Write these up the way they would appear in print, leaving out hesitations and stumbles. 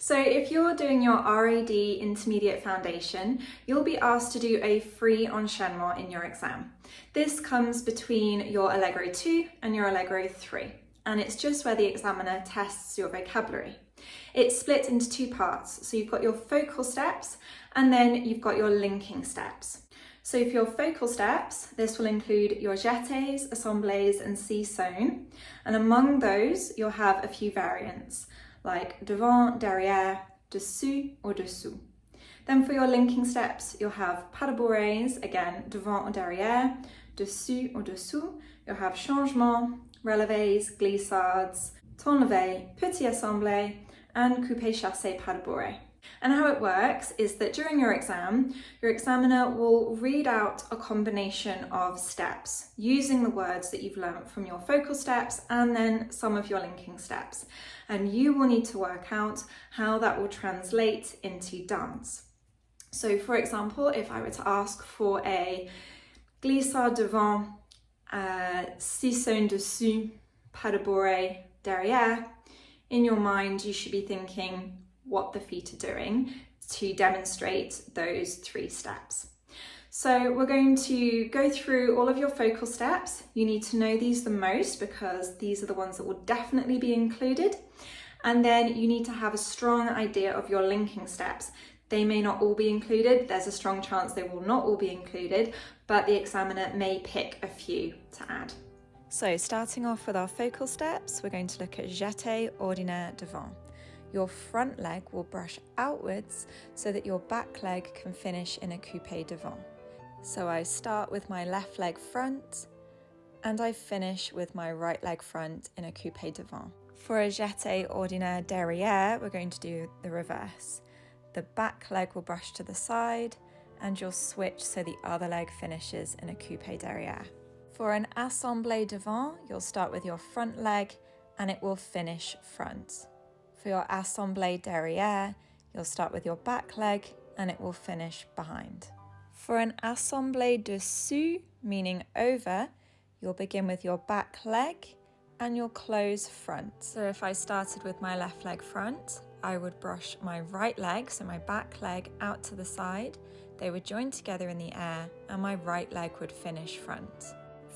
So if you're doing your RAD Intermediate Foundation, you'll be asked to do a free enchaînement in your exam. This comes between your Allegro 2 and your Allegro 3, and it's just where the examiner tests your vocabulary. It's split into two parts, so you've got your focal steps and then you've got your linking steps. So for your focal steps, this will include your jetés, assemblées and ci-saune, and among those you'll have a few variants like devant, derrière, dessus or dessous. Then for your linking steps, you'll have pas de bourrées, again devant or derrière, dessus or dessous. You'll have changement, relevés, glissades, ton levé, petit assemblé, and coupé chassé pas de bourrée. And how it works is that during your exam, your examiner will read out a combination of steps using the words that you've learnt from your focal steps and then some of your linking steps. And you will need to work out how that will translate into dance. So for example, if I were to ask for a glissade devant, ci-saune dessus, pas de bourrée, derrière, in your mind you should be thinking what the feet are doing to demonstrate those three steps. So we're going to go through all of your focal steps. You need to know these the most because these are the ones that will definitely be included. And then you need to have a strong idea of your linking steps. They may not all be included. There's a strong chance they will not all be included, but the examiner may pick a few to add. So starting off with our focal steps, we're going to look at jeté, ordinaire, devant. Your front leg will brush outwards so that your back leg can finish in a coupé devant. So I start with my left leg front and I finish with my right leg front in a coupé devant. For a jeté ordinaire derrière, we're going to do the reverse. The back leg will brush to the side and you'll switch so the other leg finishes in a coupé derrière. For an assemblée devant, you'll start with your front leg and it will finish front. For your assemblée derrière, you'll start with your back leg and it will finish behind. For an assemblée dessous, meaning over, you'll begin with your back leg and you'll close front. So if I started with my left leg front, I would brush my right leg, so my back leg, out to the side. They would join together in the air and my right leg would finish front.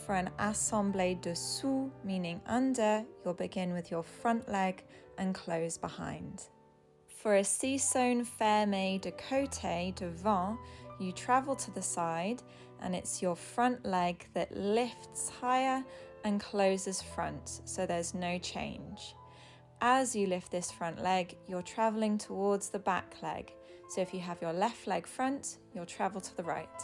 For an assemblée dessous, meaning under, you'll begin with your front leg and close behind. For a ci-saune fermé de côté devant, you travel to the side and it's your front leg that lifts higher and closes front, so there's no change. As you lift this front leg, you're traveling towards the back leg. So if you have your left leg front, you'll travel to the right.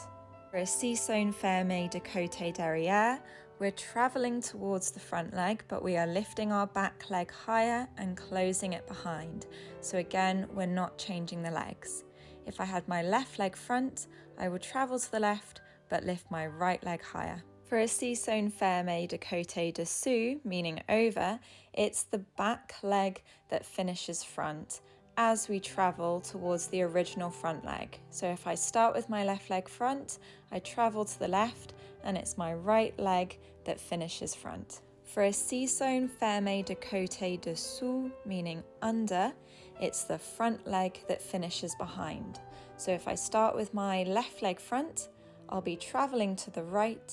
For a ci-saune fermé de côté derrière, we're traveling towards the front leg, but we are lifting our back leg higher and closing it behind. So again, we're not changing the legs. If I had my left leg front, I would travel to the left, but lift my right leg higher. For a ci-saune fermé de côté dessous, meaning over, it's the back leg that finishes front as we travel towards the original front leg. So if I start with my left leg front, I travel to the left and it's my right leg that finishes front. For a ci-saune fermé de côté dessous, meaning under, it's the front leg that finishes behind. So if I start with my left leg front, I'll be traveling to the right,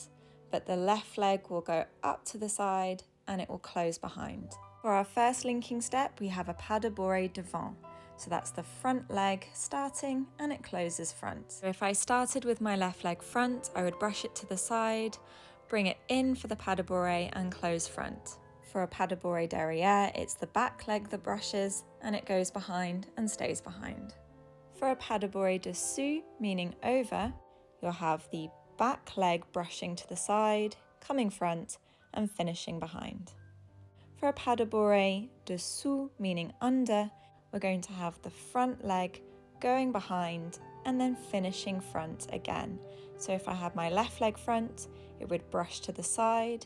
but the left leg will go up to the side and it will close behind. For our first linking step, we have a pas de bourrée devant. So that's the front leg starting and it closes front. So if I started with my left leg front, I would brush it to the side, bring it in for the pas de bourrée and close front. For a pas de bourrée derrière, it's the back leg that brushes and it goes behind and stays behind. For a pas de bourrée dessous, meaning over, you'll have the back leg brushing to the side, coming front and finishing behind. For a pas de bourrée dessous, meaning under, we're going to have the front leg going behind and then finishing front again. So if I had my left leg front, it would brush to the side,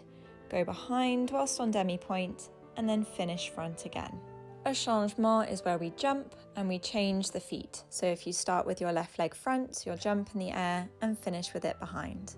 go behind whilst on demi-point, and then finish front again. Enchainement is where we jump and we change the feet. So if you start with your left leg front, you'll jump in the air and finish with it behind.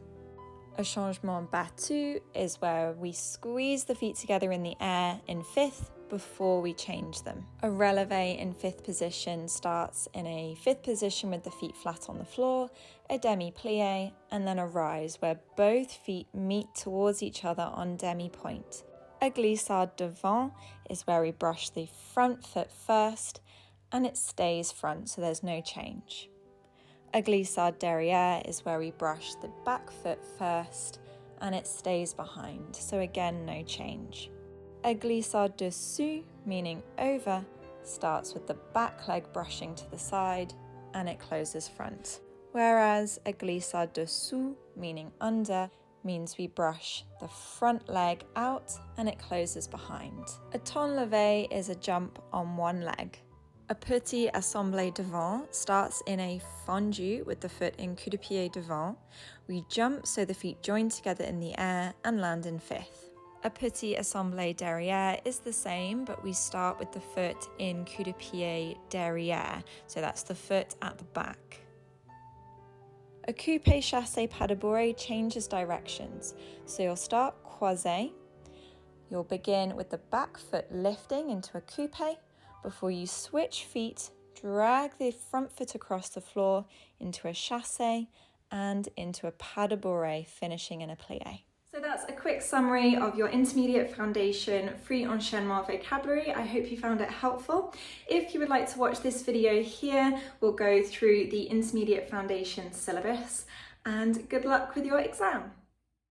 Enchainement battu is where we squeeze the feet together in the air in fifth, before we change them. A relevé in 5th position starts in a 5th position with the feet flat on the floor, a demi-plie, and then a rise where both feet meet towards each other on demi-point. A glissade devant is where we brush the front foot first, and it stays front, so there's no change. A glissade derrière is where we brush the back foot first, and it stays behind, so again no change. A glissade dessous, meaning over, starts with the back leg brushing to the side and it closes front. Whereas a glissade dessous, meaning under, means we brush the front leg out and it closes behind. A ton levé is a jump on one leg. A petit assemblé devant starts in a fondu with the foot in coup de pied devant. We jump so the feet join together in the air and land in 5th. A petit assemblé derrière is the same, but we start with the foot in coup de pied derrière, so that's the foot at the back. A coupé chassé pas de bourrée changes directions, so you'll start croisé. You'll begin with the back foot lifting into a coupé before you switch feet, drag the front foot across the floor into a chassé and into a pas de bourrée, finishing in a plié. So that's a quick summary of your Intermediate Foundation free enchaînement vocabulary. I hope you found it helpful. If you would like to watch this video here, we'll go through the Intermediate Foundation syllabus, and good luck with your exam.